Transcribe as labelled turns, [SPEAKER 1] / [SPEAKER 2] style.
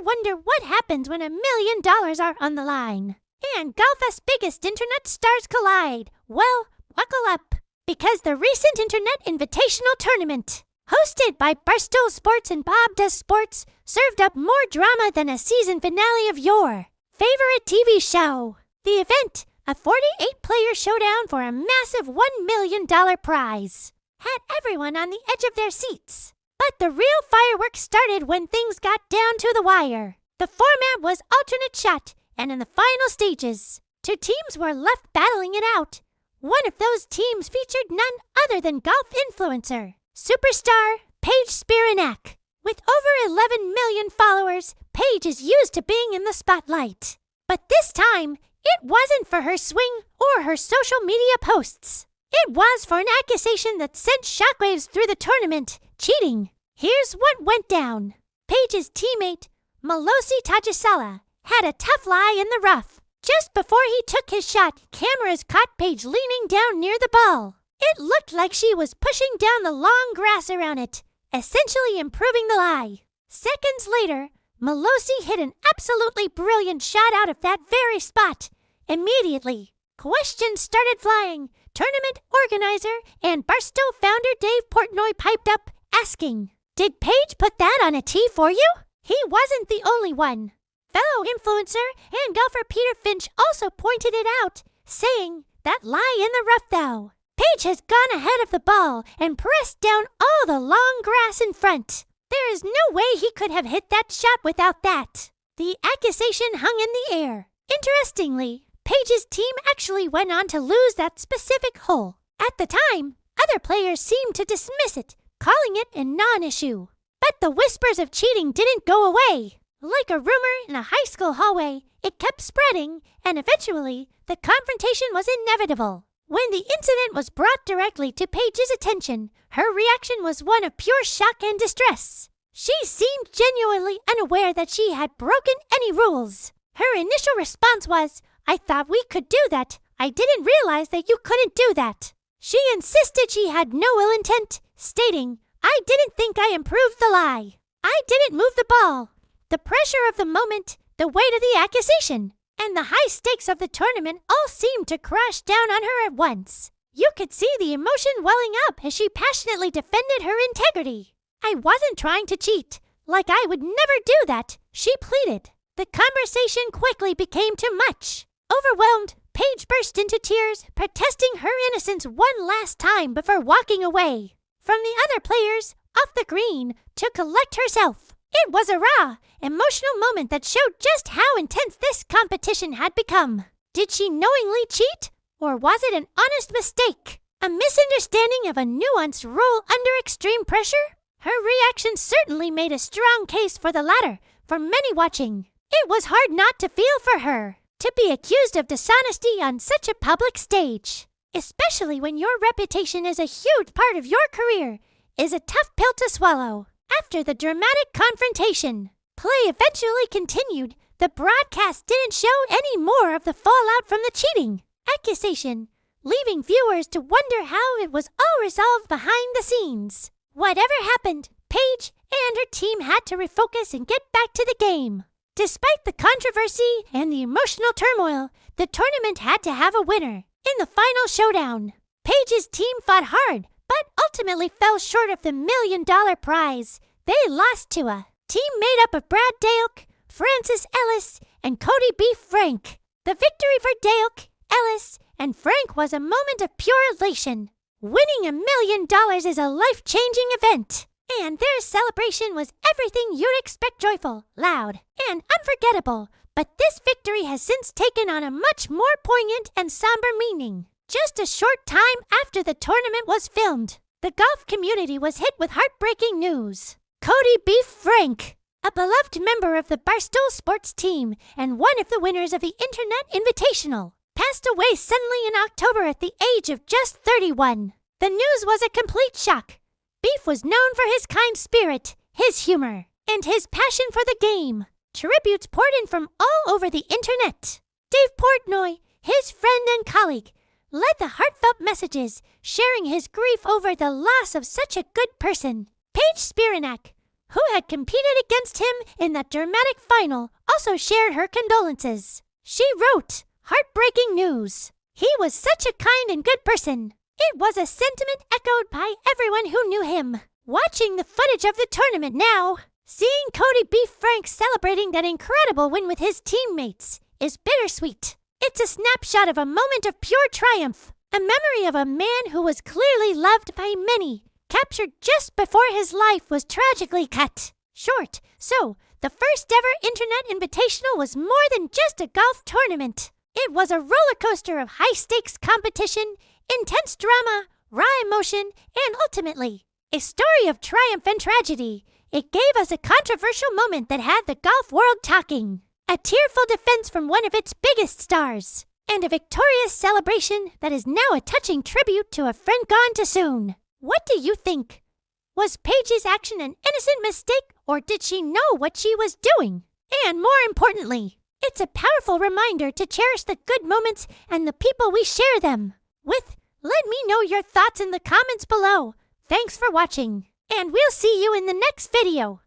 [SPEAKER 1] wonder what happens when $1 million are on the line. And golf's biggest internet stars collide. Well, buckle up, because the recent Internet Invitational Tournament, hosted by Barstool Sports and Bob Does Sports, served up more drama than a season finale of your favorite TV show. The event, a 48-player showdown for a massive $1 million prize, had everyone on the edge of their seats. But the real fireworks started when things got down to the wire. The format was alternate shot, and in the final stages, 2 teams were left battling it out. One of those teams featured none other than golf influencer, superstar Paige Spiranac. With over 11 million followers, Paige is used to being in the spotlight. But this time, it wasn't for her swing or her social media posts. It was for an accusation that sent shockwaves through the tournament: cheating. Here's what went down. Paige's teammate, Malosi Tajasala, had a tough lie in the rough. Just before he took his shot, cameras caught Paige leaning down near the ball. It looked like she was pushing down the long grass around it, essentially improving the lie. Seconds later, Malosi hit an absolutely brilliant shot out of that very spot. Immediately, questions started flying. Tournament organizer and Barstow founder Dave Portnoy piped up, asking, "Did Paige put that on a tee for you?" He wasn't the only one. Fellow influencer and golfer Peter Finch also pointed it out, saying, "That lie in the rough though. Paige has gone ahead of the ball and pressed down all the long grass in front. There is no way he could have hit that shot without that." The accusation hung in the air. Interestingly, Paige's team actually went on to lose that specific hole. At the time, other players seemed to dismiss it, calling it a non-issue. But the whispers of cheating didn't go away. Like a rumor in a high school hallway, it kept spreading, and eventually, the confrontation was inevitable. When the incident was brought directly to Paige's attention, her reaction was one of pure shock and distress. She seemed genuinely unaware that she had broken any rules. Her initial response was, "I thought we could do that. I didn't realize that you couldn't do that." She insisted she had no ill intent, stating, "I didn't think I improved the lie. I didn't move the ball." The pressure of the moment, the weight of the accusation, and the high stakes of the tournament all seemed to crash down on her at once. You could see the emotion welling up as she passionately defended her integrity. "I wasn't trying to cheat. Like I would never do that," she pleaded. The conversation quickly became too much. Overwhelmed, Paige burst into tears, protesting her innocence one last time before walking away from the other players off the green to collect herself. It was a raw, emotional moment that showed just how intense this competition had become. Did she knowingly cheat, or was it an honest mistake? A misunderstanding of a nuanced rule under extreme pressure? Her reaction certainly made a strong case for the latter for many watching. It was hard not to feel for her. To be accused of dishonesty on such a public stage, especially when your reputation is a huge part of your career, is a tough pill to swallow. After the dramatic confrontation, play eventually continued. The broadcast didn't show any more of the fallout from the cheating accusation, leaving viewers to wonder how it was all resolved behind the scenes. Whatever happened, Paige and her team had to refocus and get back to the game. Despite the controversy and the emotional turmoil, the tournament had to have a winner. In the final showdown, Paige's team fought hard, but ultimately fell short of the $1 million prize. They lost to a team made up of Brad Dailk, Francis Ellis, and Cody Beef Franke. The victory for Dailk, Ellis, and Franke was a moment of pure elation. Winning $1 million is a life-changing event, and their celebration was everything you'd expect: joyful, loud, and unforgettable. But this victory has since taken on a much more poignant and somber meaning. Just a short time after the tournament was filmed, the golf community was hit with heartbreaking news. Cody Beef Franke, a beloved member of the Barstool Sports team and one of the winners of the Internet Invitational, passed away suddenly in October at the age of just 31. The news was a complete shock. Beef was known for his kind spirit, his humor, and his passion for the game. Tributes poured in from all over the internet. Dave Portnoy, his friend and colleague, led the heartfelt messages, sharing his grief over the loss of such a good person. Paige Spiranac, who had competed against him in that dramatic final, also shared her condolences. She wrote, "Heartbreaking news. He was such a kind and good person." It was a sentiment echoed by everyone who knew him. Watching the footage of the tournament now, seeing Cody Beef Franke celebrating that incredible win with his teammates is bittersweet. It's a snapshot of a moment of pure triumph, a memory of a man who was clearly loved by many, captured just before his life was tragically cut short. So, the first ever Internet Invitational was more than just a golf tournament. It was a roller coaster of high-stakes competition, intense drama, raw emotion, and ultimately, a story of triumph and tragedy. It gave us a controversial moment that had the golf world talking, a tearful defense from one of its biggest stars, and a victorious celebration that is now a touching tribute to a friend gone too soon. What do you think? Was Paige's action an innocent mistake, or did she know what she was doing? And more importantly, it's a powerful reminder to cherish the good moments and the people we share them with. Let me know your thoughts in the comments below. Thanks for watching, and we'll see you in the next video.